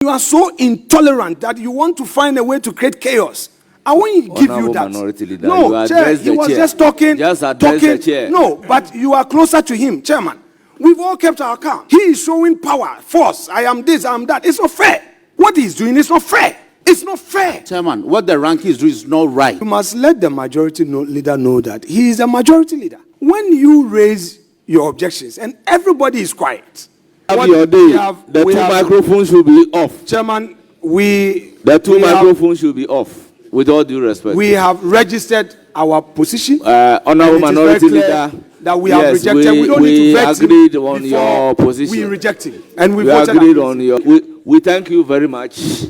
You are so intolerant that you want to find a way to create chaos. I won't give you that. Leader, no, Chair, he was just talking. Just address the chair. No, but you are closer to him, Chairman. We've all kept our calm. He is showing power, force. I am this, I am that. It's not fair. What he's doing is not fair. It's not fair. Chairman, what the rank is doing is not right. You must let the majority leader know that he is a majority leader. When you raise your objections and everybody is quiet, the two microphones should be off. Chairman, the two microphones should be off, with all due respect. We have registered our position. Honorable Minority Leader, that we have rejected. We don't need to vet agreed on your position. We reject it. And we agreed on your... We thank you very much.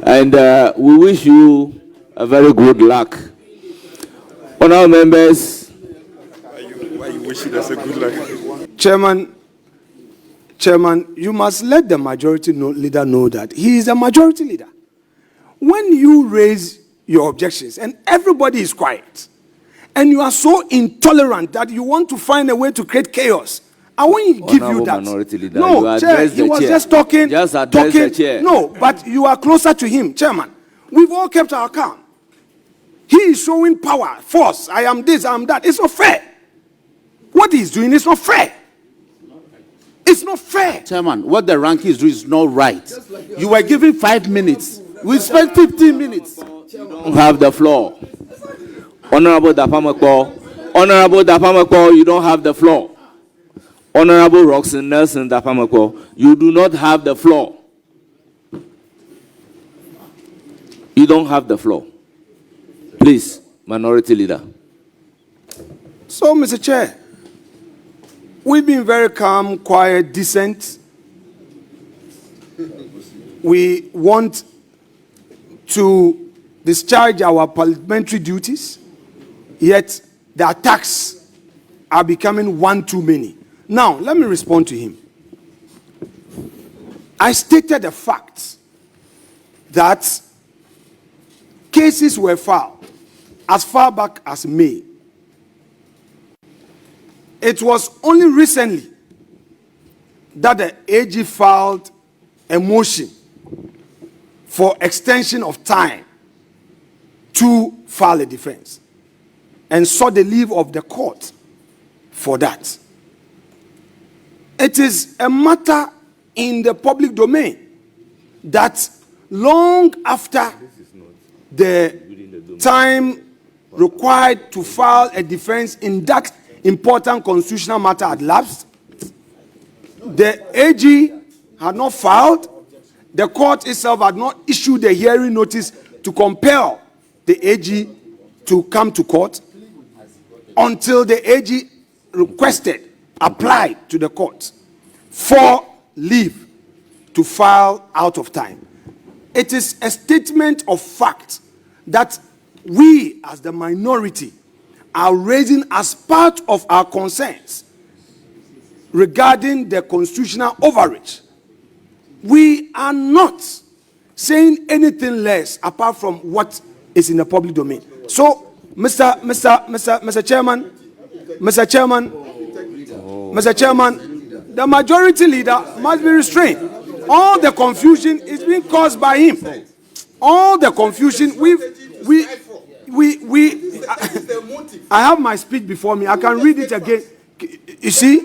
And we wish you a very good luck. Honorable members. Why you wishing us a good luck? Chairman, you must let the majority leader know that he is a majority leader. When you raise your objections and everybody is quiet, and you are so intolerant that you want to find a way to create chaos, I won't give you that. Leader, no, Chair, he was just talking. Just address the chair. No, but you are closer to him, Chairman. We've all kept our calm. He is showing power, force. I am this, I am that. It's not fair. What he's doing is not fair. It's not fair. Chairman, what the rank is doing is not right. You were given 5 minutes. We spent 15 minutes. You don't have the floor. Honorable Dapamako, you don't have the floor. Honorable Roxanne Nelson Dapamako, you do not have the floor. You don't have the floor. Please, Minority Leader. So, Mr. Chair, we've been very calm, quiet, decent. We want to discharge our parliamentary duties, yet the attacks are becoming one too many. Now, let me respond to him. I stated the fact that cases were filed as far back as May. It was only recently that the AG filed a motion for extension of time to file a defense and sought the leave of the court for that. It is a matter in the public domain that long after the time required to file a defense in that important constitutional matter had lapsed, the AG had not filed, the court itself had not issued a hearing notice to compel the AG to come to court until the AG requested, applied to the court for leave to file out of time. It is a statement of fact that we as the minority are raising as part of our concerns regarding the constitutional overreach. We are not saying anything less apart from what is in the public domain. So, Mr. Chairman, the majority leader must be restrained. All the confusion is being caused by him. All the confusion, I have my speech before me. I can read it again. You see?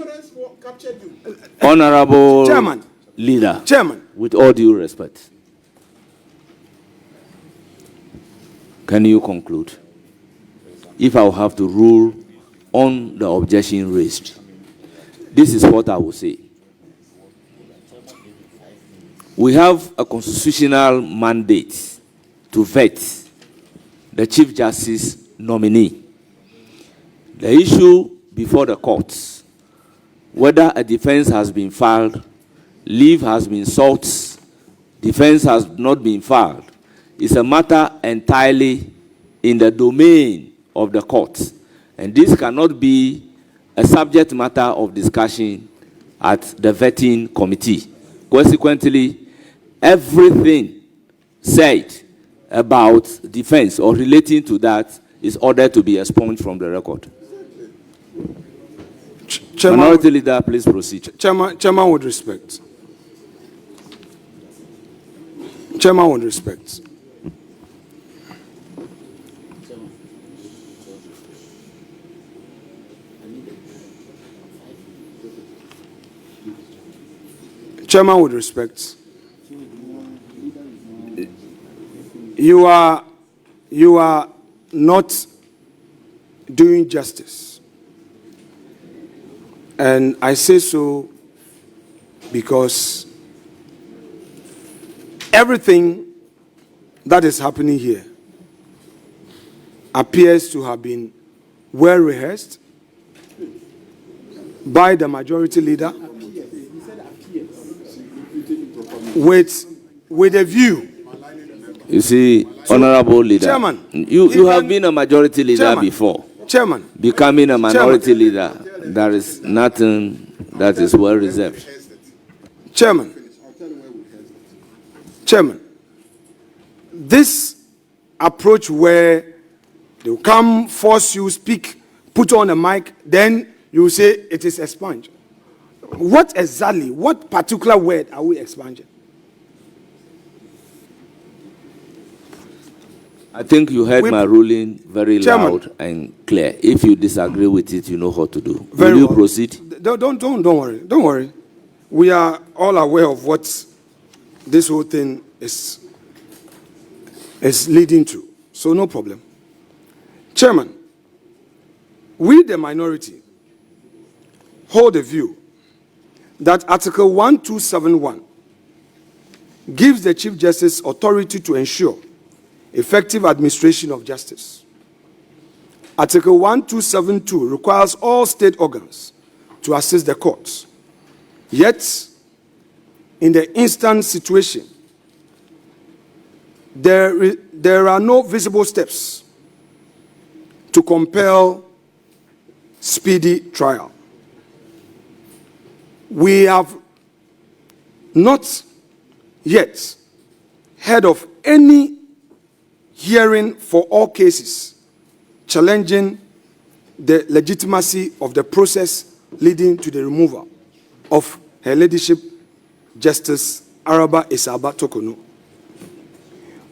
Honorable Chairman. Leader. Chairman. With all due respect. Can you conclude? If I will have to rule on the objection raised, this is what I will say. We have a constitutional mandate to vet the Chief Justice nominee. The issue before the courts, whether a defense has been filed, leave has been sought, defense has not been filed, is a matter entirely in the domain of the courts. And this cannot be a subject matter of discussion at the vetting committee. Consequently, everything said about defense or relating to that is ordered to be expunged from the record. Chairman, Minority Leader, please proceed. Chairman, with respect. Chairman, with respect. Chairman, with respect. You are not doing justice. And I say so because everything that is happening here appears to have been well rehearsed by the majority leader with a view. You see, Honorable Leader, Chairman, you have been a majority leader Chairman, before. Chairman. Becoming a minority leader, there is nothing that is well reserved. Chairman, this approach where they will come, force you, speak, put on a mic, then you say it is expunged. What exactly, what particular word are we expunging? I think you heard my ruling very Chairman, loud and clear. If you disagree with it, you know what to do. Very Will you well. proceed? Don't worry. Don't worry. We are all aware of what this whole thing is leading to. So no problem. Chairman, we the minority hold a view that Article 1271 gives the Chief Justice authority to ensure effective administration of justice. Article 1272 requires all state organs to assist the courts. Yet, in the instant situation, there are no visible steps to compel speedy trial. We have not yet heard of any hearing for all cases challenging the legitimacy of the process leading to the removal of Her Ladyship Justice Araba Isaba Tokonu.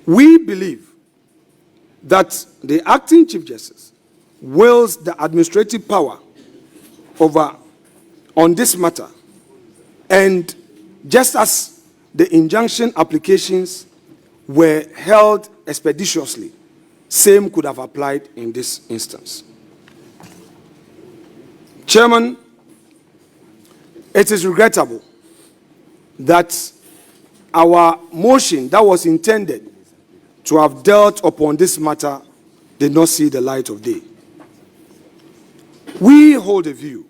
We believe that the acting Chief Justice wields the administrative power on this matter, and just as the injunction applications were held expeditiously, same could have applied in this instance. Chairman, it is regrettable that our motion that was intended to have dealt upon this matter did not see the light of day. We hold a view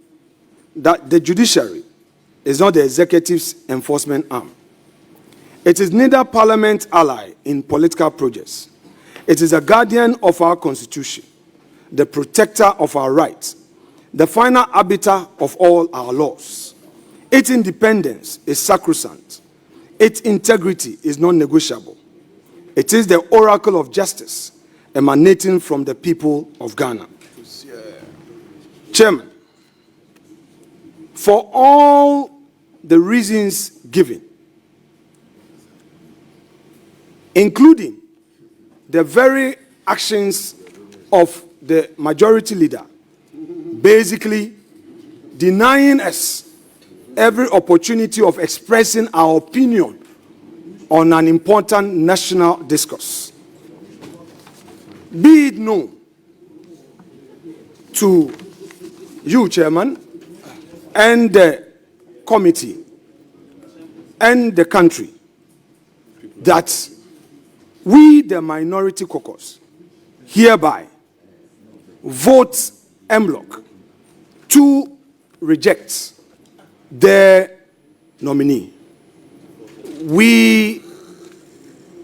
that the judiciary is not the executive's enforcement arm. It is neither Parliament's ally in political projects. It is a guardian of our Constitution, the protector of our rights, the final arbiter of all our laws. Its independence is sacrosanct. Its integrity is non-negotiable. It is the oracle of justice emanating from the people of Ghana. Chairman, for all the reasons given, including the very actions of the majority leader, basically denying us every opportunity of expressing our opinion on an important national discourse. Be it known to you, Chairman, and the committee, and the country, that we, the minority caucus, hereby vote en bloc to reject the nominee. We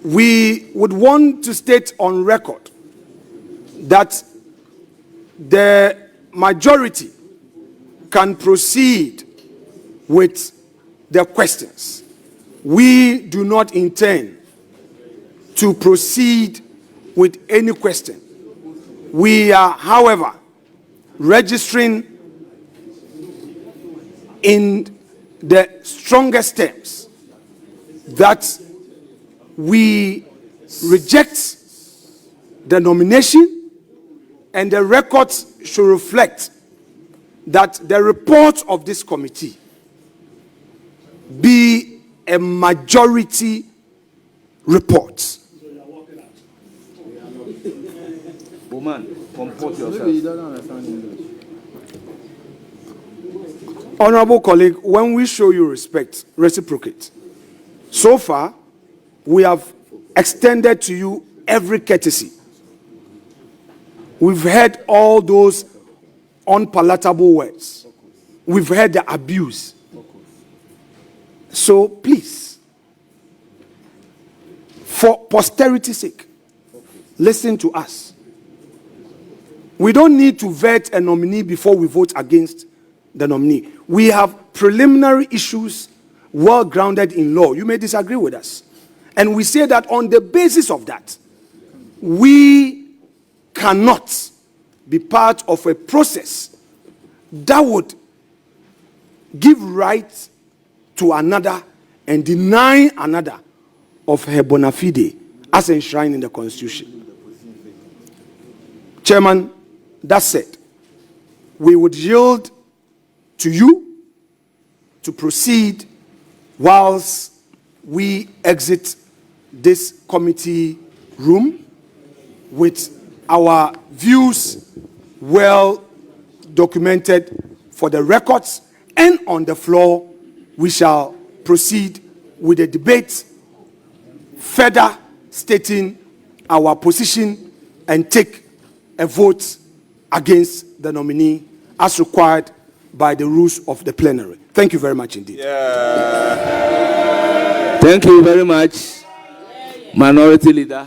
would want to state on record that the majority can proceed with the questions. We do not intend to proceed with any question. We are, however, registering in the strongest terms that we reject the nomination, and the records should reflect that the report of this committee be a majority report. Woman, comport yourself. Honorable colleague, when we show you respect, reciprocate. So far, we have extended to you every courtesy. We've heard all those unpalatable words. We've heard the abuse. So please, for posterity's sake, listen to us. We don't need to vet a nominee before we vote against the nominee. We have preliminary issues well grounded in law. You may disagree with us. And we say that on the basis of that, we cannot be part of a process that would give right to another and deny another of her bona fide as enshrined in the Constitution. Chairman, that said, we would yield to you to proceed whilst we exit this committee room with our views well documented for the records, and on the floor we shall proceed with a debate further stating our position and take a vote against the nominee as required by the rules of the plenary. Thank you very much indeed. Thank you very much, Minority Leader.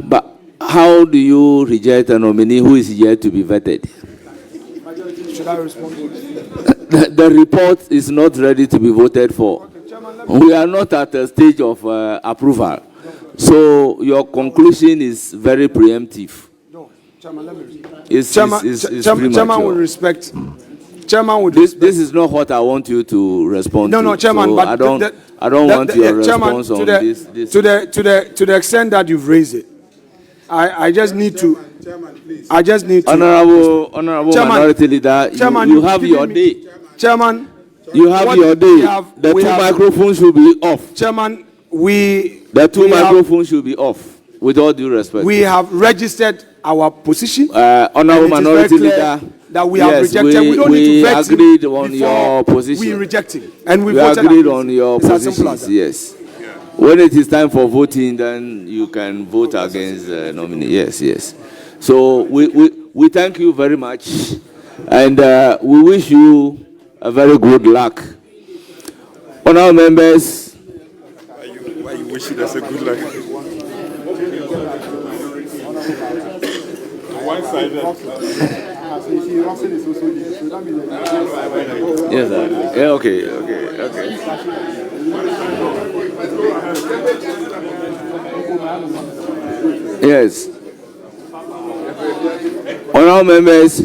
But how do you reject a nominee who is yet to be vetted? Should I respond? The report is not ready to be voted for. We are not at a stage of approval. So your conclusion is very preemptive. No, Chairman, let me It's Chairman will respect. Chairman would respect. This is not what I want you to respond to. No, Chairman, so but I don't want your response on this. To the extent that you've raised it, I just need to. Chairman, please. I just need to. Honorable Chairman, Minority Leader, Chairman, you have your day. Chairman, You have your day. The two microphones should be off. Chairman, the two microphones should be off. With all due respect, we have registered our position. Honorable Minority Leader, that we have rejected. We don't need to vet agreed on your position. We reject it, and we agreed on your position. Yes. Yeah. When it is time for voting, then you can vote against the nominee. Yes. So we thank you very much, and we wish you a very good luck. Honourable members. Why you wish us a good luck? One-sided. Yes, sir. Yeah, okay. Yes. Honourable members.